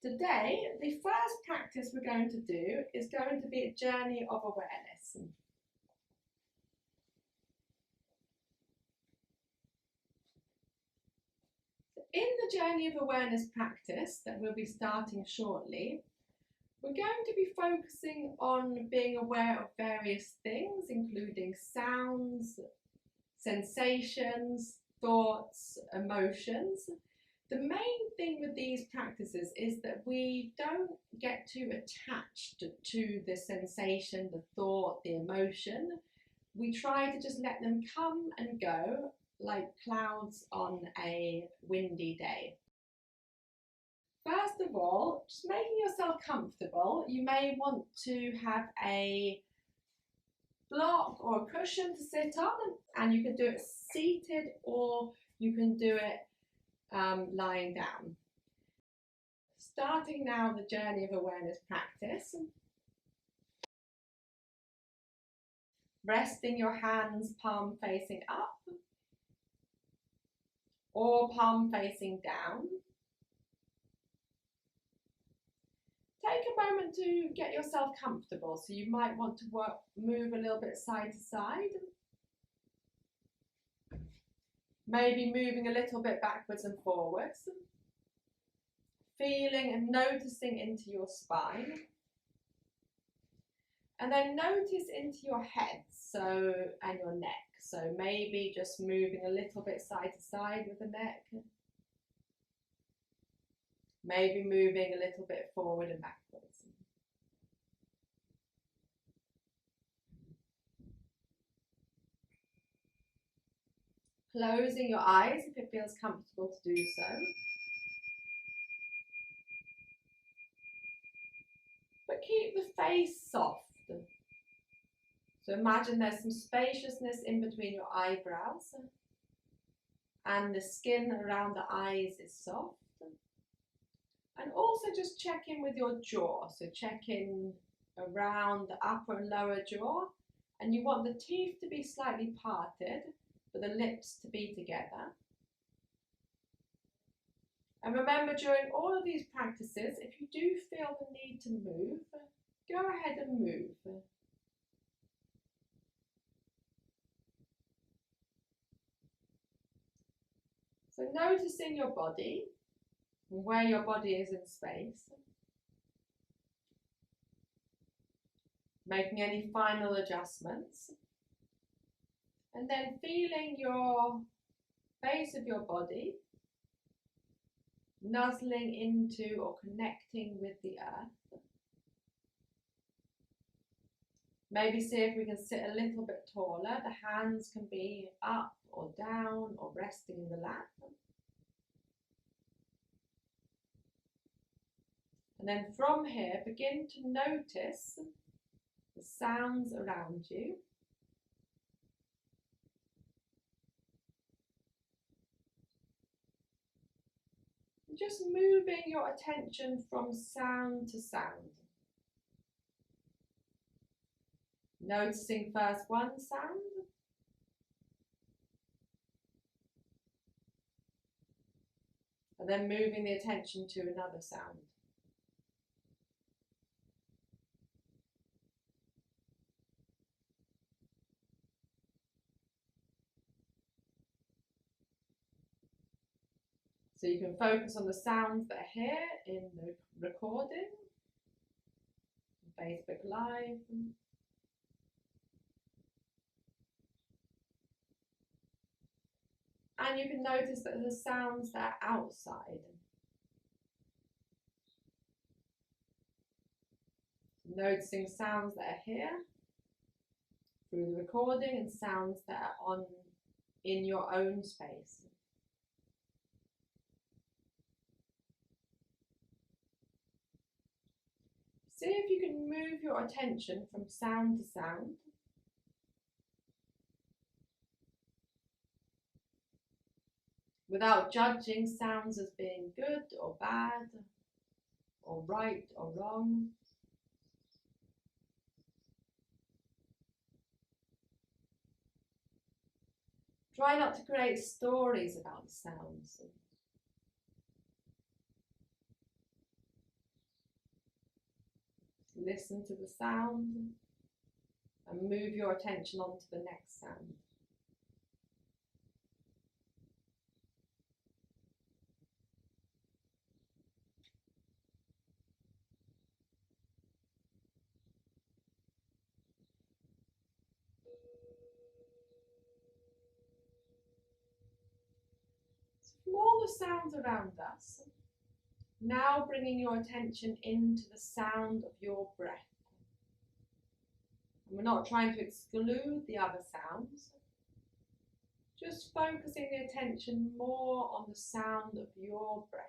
Today, the first practice we're going to do is going to be a journey of awareness. In the journey of awareness practice that we'll be starting shortly, we're going to be focusing on being aware of various things, including sounds, sensations, thoughts, emotions. The main thing with these practices is that we don't get too attached to the sensation, the thought, the emotion. We try to just let them come and go like clouds on a windy day. First of all, just making yourself comfortable. You may want to have a block or a cushion to sit on, and you can do it seated or you can do it lying down. Starting now the journey of awareness practice. Resting your hands palm facing up or palm facing down. Take a moment to get yourself comfortable. So you might want to move a little bit side to side. Maybe moving a little bit backwards and forwards. Feeling and noticing into your spine. And then notice into your head and your neck. So maybe just moving a little bit side to side with the neck. Maybe moving a little bit forward and backwards. Closing your eyes if it feels comfortable to do so. But keep the face soft. So imagine there's some spaciousness in between your eyebrows and the skin around the eyes is soft. And also just check in with your jaw. So check in around the upper and lower jaw, and you want the teeth to be slightly parted for the lips to be together. And remember, during all of these practices, if you do feel the need to move, go ahead and move. So noticing your body, where your body is in space. Making any final adjustments. And then feeling your base of your body nuzzling into or connecting with the earth. Maybe see if we can sit a little bit taller. The hands can be up or down or resting in the lap. And then from here, begin to notice the sounds around you. Just moving your attention from sound to sound. Noticing first one sound. And then moving the attention to another sound. So you can focus on the sounds that are here in the recording, Facebook Live. And you can notice that the sounds that are outside. Noticing sounds that are here through the recording and sounds that are in your own space. See if you can move your attention from sound to sound. Without judging sounds as being good or bad, or right or wrong. Try not to create stories about the sounds. Listen to the sound and move your attention on to the next sound. From all the sounds around us, now bringing your attention into the sound of your breath. And we're not trying to exclude the other sounds, just focusing the attention more on the sound of your breath.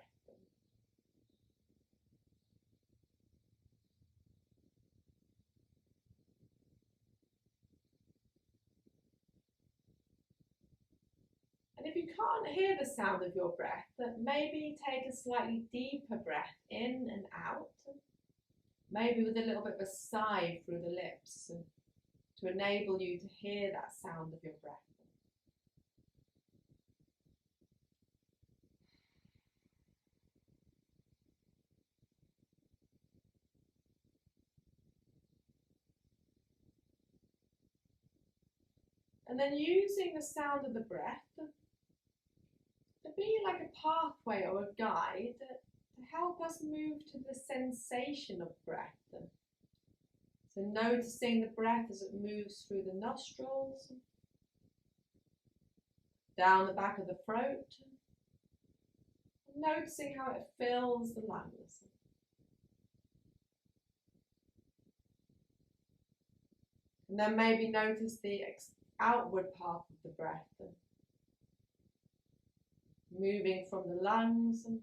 And if you can't hear the sound of your breath, maybe take a slightly deeper breath in and out, maybe with a little bit of a sigh through the lips to enable you to hear that sound of your breath. And then using the sound of the breath to be like a pathway or a guide to help us move to the sensation of breath. So noticing the breath as it moves through the nostrils, down the back of the throat, and noticing how it fills the lungs. And then maybe notice the outward path of the breath, moving from the lungs and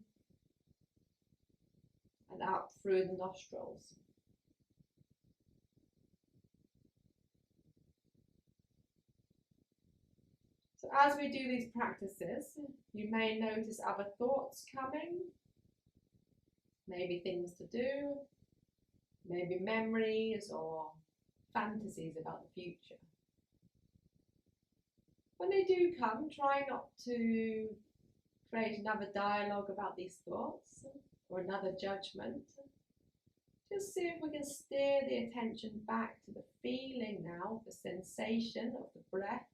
out through the nostrils. So as we do these practices, you may notice other thoughts coming, maybe things to do, maybe memories or fantasies about the future. When they do come, try not to create another dialogue about these thoughts or another judgment. Just see if we can steer the attention back to the feeling now, the sensation of the breath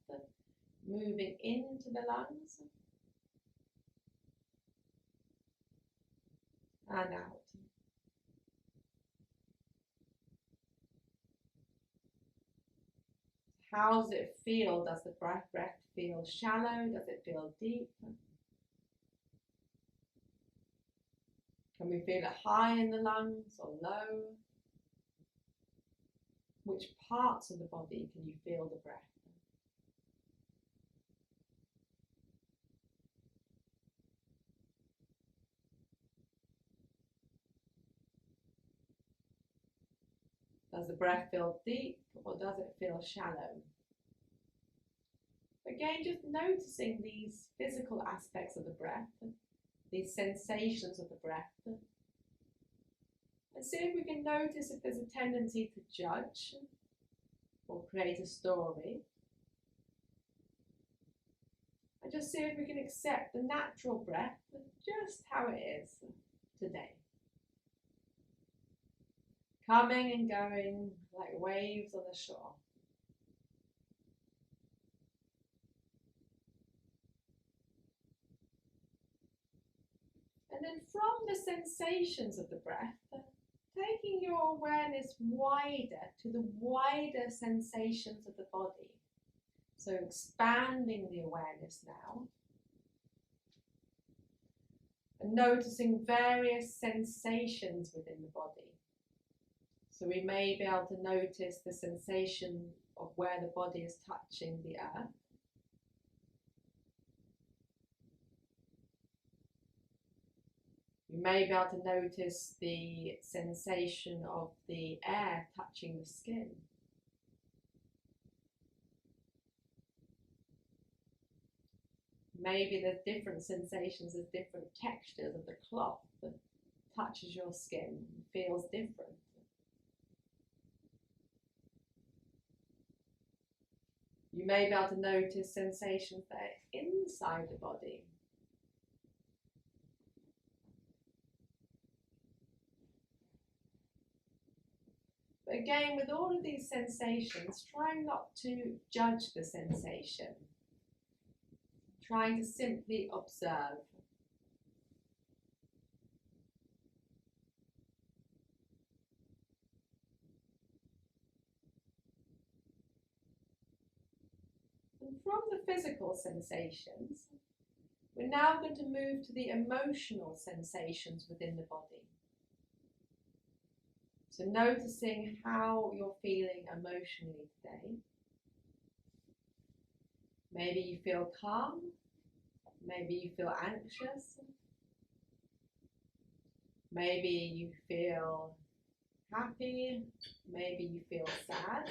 moving into the lungs and out. How does it feel? Does the breath feel shallow? Does it feel deep? Can we feel it high in the lungs or low? Which parts of the body can you feel the breath? Does the breath feel deep or does it feel shallow? Again, just noticing these physical aspects of the breath, these sensations of the breath, and see if we can notice if there's a tendency to judge or create a story. And just see if we can accept the natural breath just how it is today. Coming and going like waves on the shore. And then from the sensations of the breath, taking your awareness wider to the wider sensations of the body. So expanding the awareness now. And noticing various sensations within the body. So we may be able to notice the sensation of where the body is touching the earth. You may be able to notice the sensation of the air touching the skin. Maybe there's different sensations, there's different textures of the cloth that touches your skin and feels different. You may be able to notice sensations that are inside the body. Again, with all of these sensations, trying not to judge the sensation, trying to simply observe. And from the physical sensations, we're now going to move to the emotional sensations within the body. So noticing how you're feeling emotionally today. Maybe you feel calm, maybe you feel anxious, maybe you feel happy, maybe you feel sad,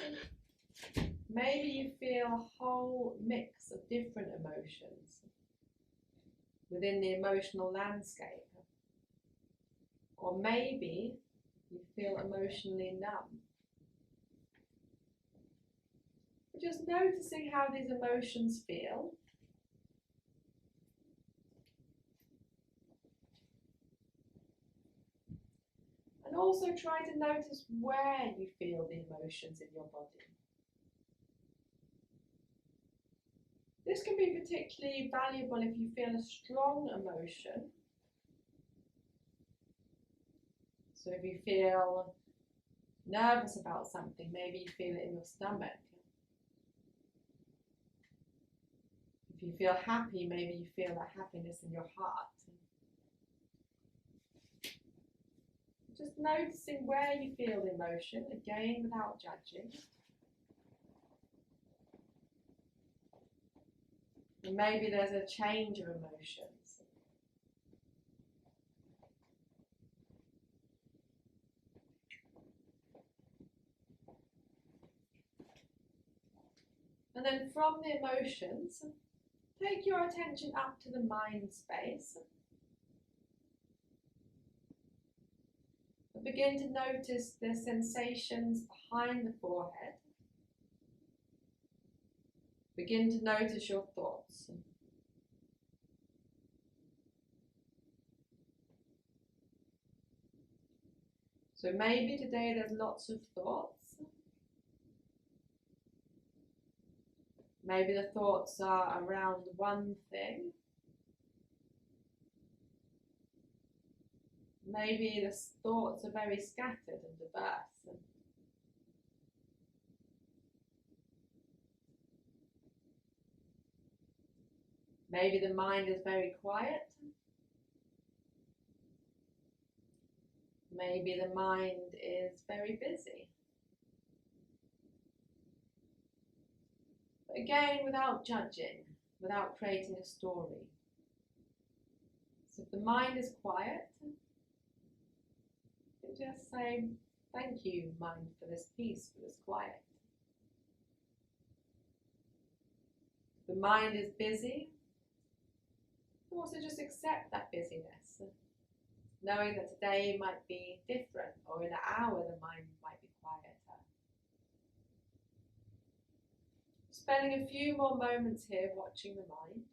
maybe you feel a whole mix of different emotions within the emotional landscape. Or maybe you feel emotionally numb. Just noticing how these emotions feel. And also try to notice where you feel the emotions in your body. This can be particularly valuable if you feel a strong emotion. So if you feel nervous about something, maybe you feel it in your stomach. If you feel happy, maybe you feel that happiness in your heart. Just noticing where you feel the emotion, again without judging. And maybe there's a change of emotions. And then from the emotions, take your attention up to the mind space. And begin to notice the sensations behind the forehead. Begin to notice your thoughts. So maybe today there's lots of thoughts. Maybe the thoughts are around one thing. Maybe the thoughts are very scattered and diverse. Maybe the mind is very quiet. Maybe the mind is very busy. But again, without judging, without creating a story. So if the mind is quiet, you just say, thank you, mind, for this peace, for this quiet. If the mind is busy, you also just accept that busyness, knowing that today might be different, or in an hour the mind might be quieter. Spending a few more moments here watching the mind.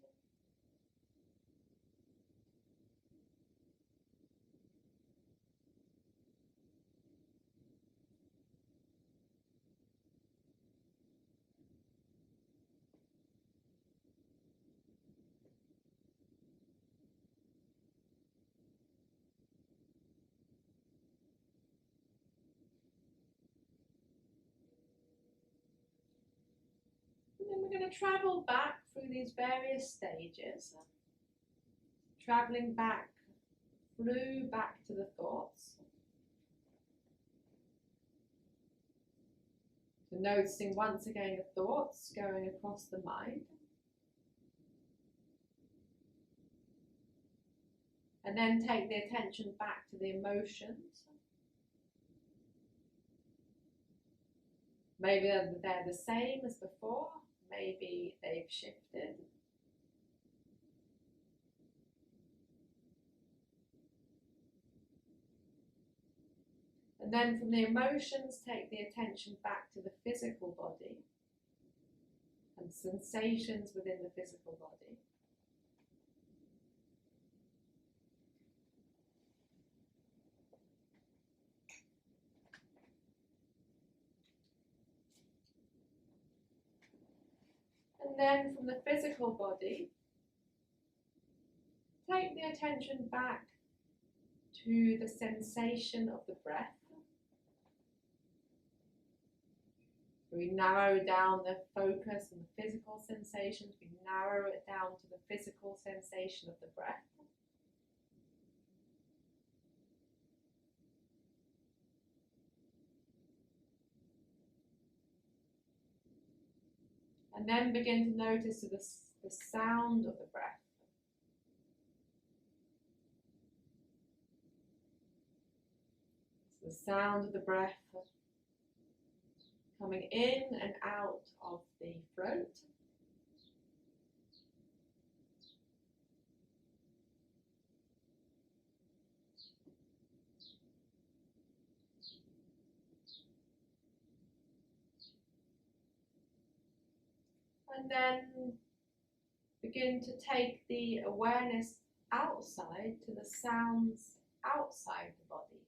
And then we're going to travel back through these various stages, traveling back through back to the thoughts. So noticing once again the thoughts going across the mind. And then take the attention back to the emotions. Maybe they're the same as before, maybe they've shifted. And then from the emotions, take the attention back to the physical body and sensations within the physical body. And then from the physical body, take the attention back to the sensation of the breath. We narrow down the focus on the physical sensations. We narrow it down to the physical sensation of the breath. And then begin to notice the sound of the breath. So the sound of the breath coming in and out of the throat. And then begin to take the awareness outside to the sounds outside the body.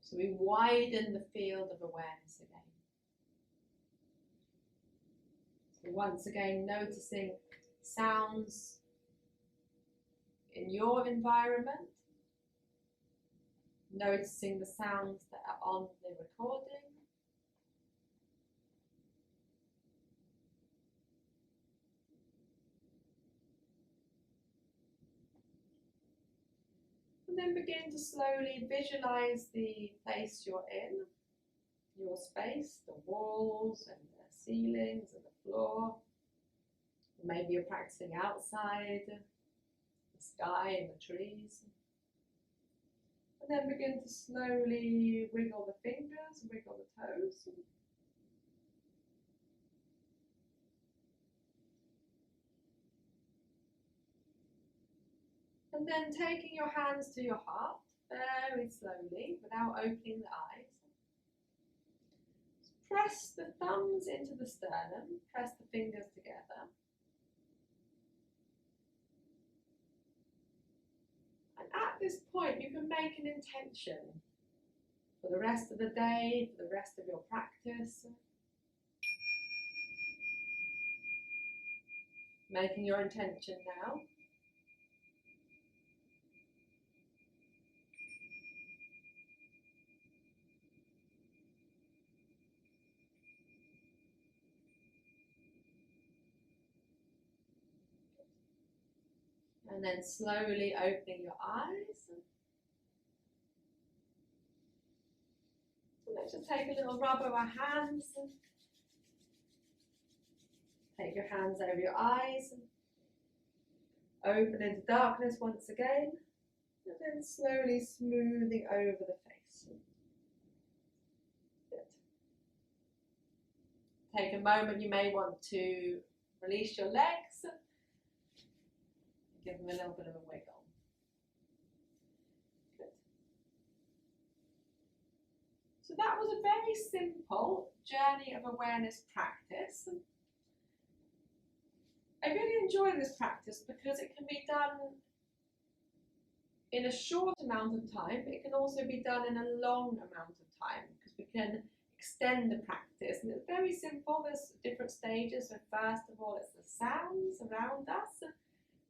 So we widen the field of awareness again. So once again, noticing sounds in your environment, noticing the sounds that are on the recording, and then begin to slowly visualize the place you're in, your space, the walls and the ceilings and the floor. Maybe you're practicing outside, the sky and the trees. And then begin to slowly wiggle the fingers, wiggle the toes. And then taking your hands to your heart, very slowly, without opening the eyes. Press the thumbs into the sternum, press the fingers together. And at this point, you can make an intention for the rest of the day, for the rest of your practice. Making your intention now. And then slowly opening your eyes. And let's just take a little rub of our hands. Take your hands over your eyes. Open into darkness once again. And then slowly smoothing over the face. Good. Take a moment, you may want to release your legs. Give them a little bit of a wiggle. Good. So that was a very simple journey of awareness practice. I really enjoy this practice because it can be done in a short amount of time, but it can also be done in a long amount of time because we can extend the practice. And it's very simple, there's different stages. So first of all, it's the sounds around us.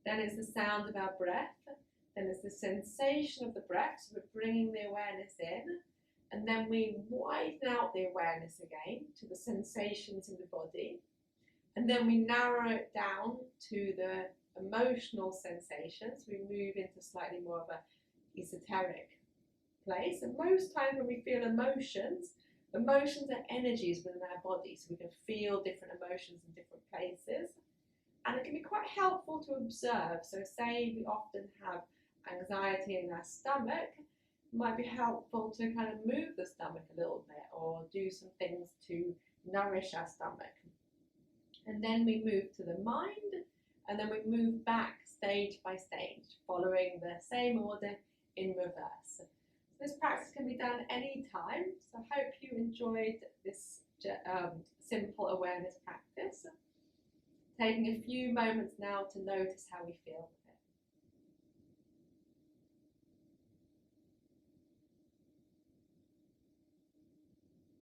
Then it's the sound of our breath. Then it's the sensation of the breath. So we're bringing the awareness in. And then we widen out the awareness again to the sensations in the body. And then we narrow it down to the emotional sensations. We move into slightly more of an esoteric place. And most times when we feel emotions are energies within our body. So we can feel different emotions in different places. And it can be quite helpful to observe. So say we often have anxiety in our stomach, it might be helpful to kind of move the stomach a little bit or do some things to nourish our stomach. And then we move to the mind, and then we move back stage by stage, following the same order in reverse. So this practice can be done anytime. So I hope you enjoyed this simple awareness practice. Taking a few moments now to notice how we feel.